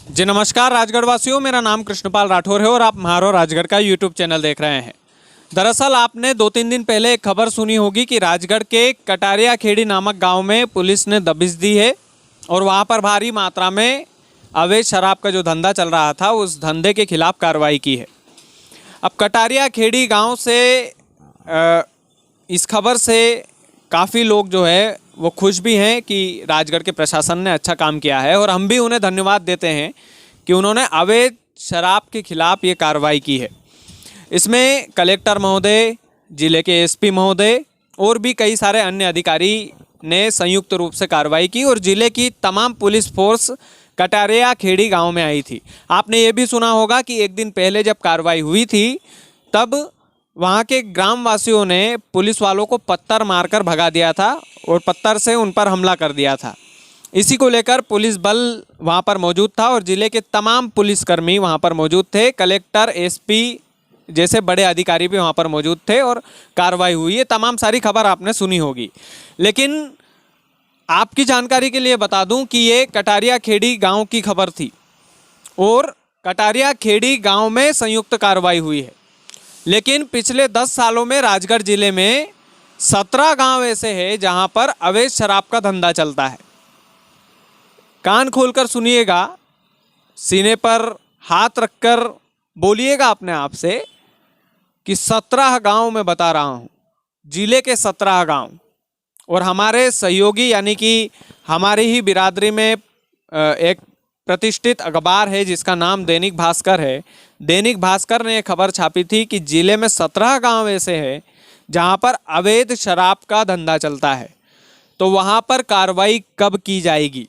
जी नमस्कार राजगढ़ वासियों, मेरा नाम कृष्णपाल राठौर है और आप म्हारो राजगढ़ का यूट्यूब चैनल देख रहे हैं। दरअसल आपने 2-3 दिन पहले एक खबर सुनी होगी कि राजगढ़ के कटारिया खेड़ी नामक गांव में पुलिस ने दबिश दी है और वहां पर भारी मात्रा में अवैध शराब का जो धंधा चल रहा था उस धंधे के खिलाफ कार्रवाई की है। अब कटारिया खेड़ी गाँव से इस खबर से काफ़ी लोग जो है वो खुश भी हैं कि राजगढ़ के प्रशासन ने अच्छा काम किया है और हम भी उन्हें धन्यवाद देते हैं कि उन्होंने अवैध शराब के खिलाफ ये कार्रवाई की है। इसमें कलेक्टर महोदय, जिले के एसपी महोदय और भी कई सारे अन्य अधिकारी ने संयुक्त रूप से कार्रवाई की और जिले की तमाम पुलिस फोर्स कटारिया खेड़ी गांव में आई थी। आपने ये भी सुना होगा कि एक दिन पहले जब कार्रवाई हुई थी तब वहाँ के ग्रामवासियों ने पुलिस वालों को पत्थर मारकर भगा दिया था और पत्थर से उन पर हमला कर दिया था। इसी को लेकर पुलिस बल वहाँ पर मौजूद था और ज़िले के तमाम पुलिसकर्मी वहाँ पर मौजूद थे। कलेक्टर, एसपी जैसे बड़े अधिकारी भी वहाँ पर मौजूद थे और कार्रवाई हुई। ये तमाम सारी खबर आपने सुनी होगी, लेकिन आपकी जानकारी के लिए बता दूं कि ये कटारिया खेड़ी गाँव की खबर थी और कटारिया खेड़ी गाँव में संयुक्त कार्रवाई हुई है। लेकिन पिछले 10 सालों में राजगढ़ जिले में 17 गांव ऐसे हैं जहां पर अवैध शराब का धंधा चलता है। कान खोलकर सुनिएगा, सीने पर हाथ रखकर बोलिएगा अपने आप से कि 17 गांव में बता रहा हूं, जिले के 17 गांव। और हमारे सहयोगी यानी कि हमारी ही बिरादरी में एक प्रतिष्ठित अखबार है जिसका नाम दैनिक भास्कर है। दैनिक भास्कर ने एक खबर छापी थी कि जिले में 17 गांव ऐसे हैं जहां पर अवैध शराब का धंधा चलता है। तो वहां पर कार्रवाई कब की जाएगी,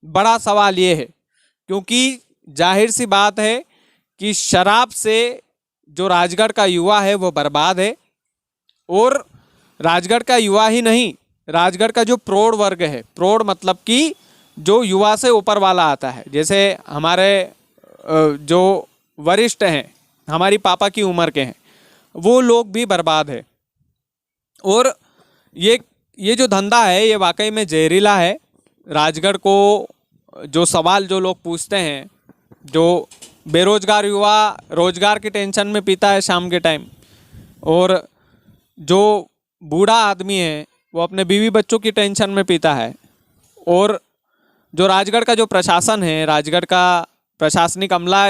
बड़ा सवाल ये है, क्योंकि जाहिर सी बात है कि शराब से जो राजगढ़ का युवा है वो बर्बाद है। और राजगढ़ का युवा ही नहीं, राजगढ़ का जो प्रौढ़ वर्ग है, प्रौढ़ मतलब कि जो युवा से ऊपर वाला आता है, जैसे हमारे जो वरिष्ठ हैं, हमारी पापा की उम्र के हैं, वो लोग भी बर्बाद है। और ये जो धंधा है ये वाकई में जहरीला है। राजगढ़ को जो सवाल जो लोग पूछते हैं, जो बेरोजगार युवा रोजगार की टेंशन में पीता है शाम के टाइम, और जो बूढ़ा आदमी है वो अपने बीवी बच्चों की टेंशन में पीता है, और जो राजगढ़ का जो प्रशासन है, राजगढ़ का प्रशासनिक अमला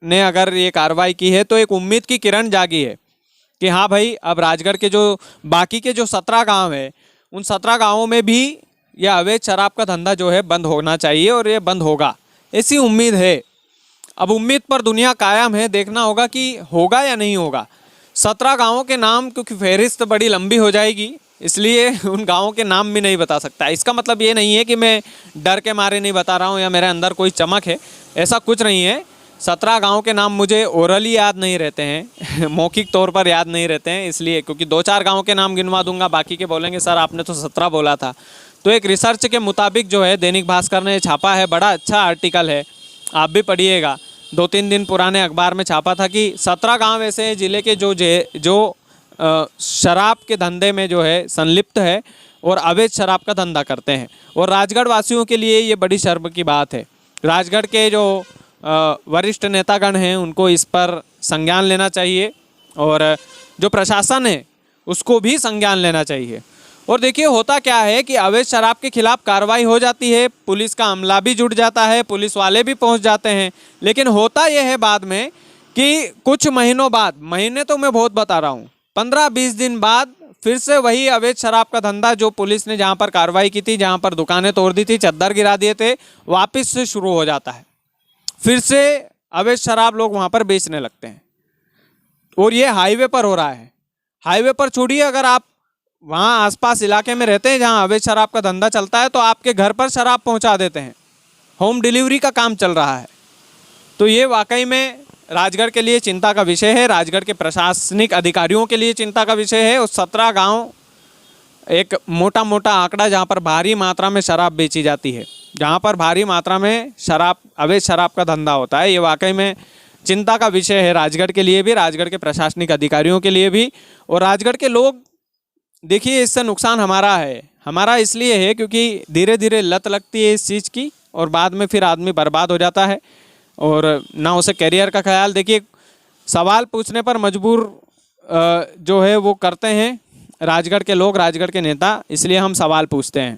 ने अगर ये कार्रवाई की है तो एक उम्मीद की किरण जागी है कि हाँ भाई, अब राजगढ़ के जो बाकी के जो 17 गांव है उन 17 गांवों में भी यह अवैध शराब का धंधा जो है बंद होना चाहिए और ये बंद होगा, ऐसी उम्मीद है। अब उम्मीद पर दुनिया कायम है, देखना होगा कि होगा या नहीं होगा। 17 गाँवों के नाम, क्योंकि फहरिस्त बड़ी लंबी हो जाएगी इसलिए उन गाँवों के नाम भी नहीं बता सकता। इसका मतलब ये नहीं है कि मैं डर के मारे नहीं बता रहा हूँ या मेरे अंदर कोई चमक है, ऐसा कुछ नहीं है। 17 गाँव के नाम मुझे ओरली याद नहीं रहते हैं मौखिक तौर पर याद नहीं रहते हैं, इसलिए क्योंकि 2-4 गाँव के नाम गिनवा दूंगा, बाकी के बोलेंगे सर आपने तो 17 बोला था। तो एक रिसर्च के मुताबिक जो है दैनिक भास्कर ने छापा है, बड़ा अच्छा आर्टिकल है, आप भी पढ़िएगा। 2-3 दिन पुराने अखबार में छापा था कि 17 गाँव ऐसे हैं जिले के जो शराब के धंधे में जो है संलिप्त है और अवैध शराब का धंधा करते हैं। और राजगढ़ वासियों के लिए ये बड़ी शर्म की बात है। राजगढ़ के जो वरिष्ठ नेतागण हैं उनको इस पर संज्ञान लेना चाहिए और जो प्रशासन है उसको भी संज्ञान लेना चाहिए। और देखिए होता क्या है कि अवैध शराब के खिलाफ कार्रवाई हो जाती है, पुलिस का अमला भी जुट जाता है, पुलिस वाले भी पहुंच जाते हैं, लेकिन होता यह है बाद में कि कुछ महीनों बाद, महीने तो मैं बहुत बता रहा हूँ, 15-20 दिन बाद फिर से वही अवैध शराब का धंधा जो पुलिस ने जहाँ पर कार्रवाई की थी, जहाँ पर दुकानें तोड़ दी थी, चद्दर गिरा दिए थे, वापस से शुरू हो जाता है। फिर से अवैध शराब लोग वहाँ पर बेचने लगते हैं। और ये हाईवे पर हो रहा है। हाईवे पर छोड़िए, अगर आप वहाँ आसपास इलाके में रहते हैं जहाँ अवैध शराब का धंधा चलता है तो आपके घर पर शराब पहुँचा देते हैं, होम डिलीवरी का काम चल रहा है। तो ये वाकई में राजगढ़ के लिए चिंता का विषय है, राजगढ़ के प्रशासनिक अधिकारियों के लिए चिंता का विषय है। उस 17 गांव एक मोटा मोटा आंकड़ा जहां पर भारी मात्रा में शराब बेची जाती है, जहां पर भारी मात्रा में शराब, अवैध शराब का धंधा होता है। ये वाकई में चिंता का विषय है राजगढ़ के लिए भी, राजगढ़ के प्रशासनिक अधिकारियों के लिए भी। और राजगढ़ के लोग, देखिए इससे नुकसान हमारा है, हमारा इसलिए है क्योंकि धीरे धीरे लत लगती है इस चीज़ की और बाद में फिर आदमी बर्बाद हो जाता है। और ना उसे करियर का ख्याल। देखिए, सवाल पूछने पर मजबूर जो है वो करते हैं राजगढ़ के लोग, राजगढ़ के नेता, इसलिए हम सवाल पूछते हैं।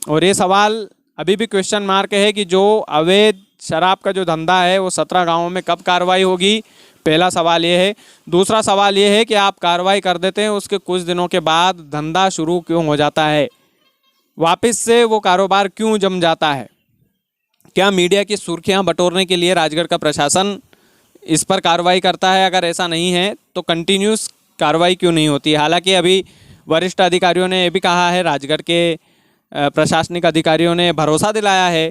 और ये सवाल अभी भी क्वेश्चन मार्क है कि जो अवैध शराब का जो धंधा है वो 17 गांवों में कब कार्रवाई होगी, पहला सवाल ये है। दूसरा सवाल ये है कि आप कार्रवाई कर देते हैं, उसके कुछ दिनों के बाद धंधा शुरू क्यों हो जाता है, वापस से वो कारोबार क्यों जम जाता है? क्या मीडिया की सुर्खियां बटोरने के लिए राजगढ़ का प्रशासन इस पर कार्रवाई करता है? अगर ऐसा नहीं है तो कंटिन्यूस कार्रवाई क्यों नहीं होती? हालांकि अभी वरिष्ठ अधिकारियों ने ये भी कहा है, राजगढ़ के प्रशासनिक अधिकारियों ने भरोसा दिलाया है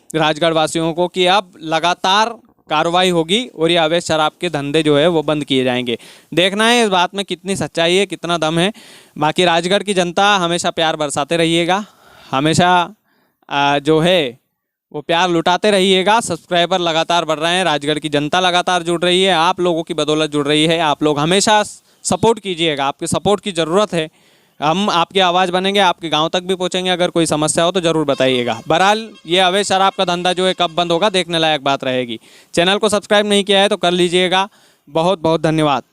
राजगढ़ वासियों को कि अब लगातार कार्रवाई होगी और ये अवैध शराब के धंधे जो है वो बंद किए जाएंगे। देखना है इस बात में कितनी सच्चाई है, कितना दम है। बाकी राजगढ़ की जनता हमेशा प्यार बरसाते रहिएगा, हमेशा जो है वो प्यार लुटाते रहिएगा। सब्सक्राइबर लगातार बढ़ रहे हैं, राजगढ़ की जनता लगातार जुड़ रही है, आप लोगों की बदौलत जुड़ रही है। आप लोग हमेशा सपोर्ट कीजिएगा, आपके सपोर्ट की ज़रूरत है। हम आपकी आवाज़ बनेंगे, आपके गांव तक भी पहुंचेंगे। अगर कोई समस्या हो तो ज़रूर बताइएगा। बहरहाल ये अवैध शराब का धंधा जो है कब बंद होगा, देखने लायक बात रहेगी। चैनल को सब्सक्राइब नहीं किया है तो कर लीजिएगा। बहुत बहुत धन्यवाद।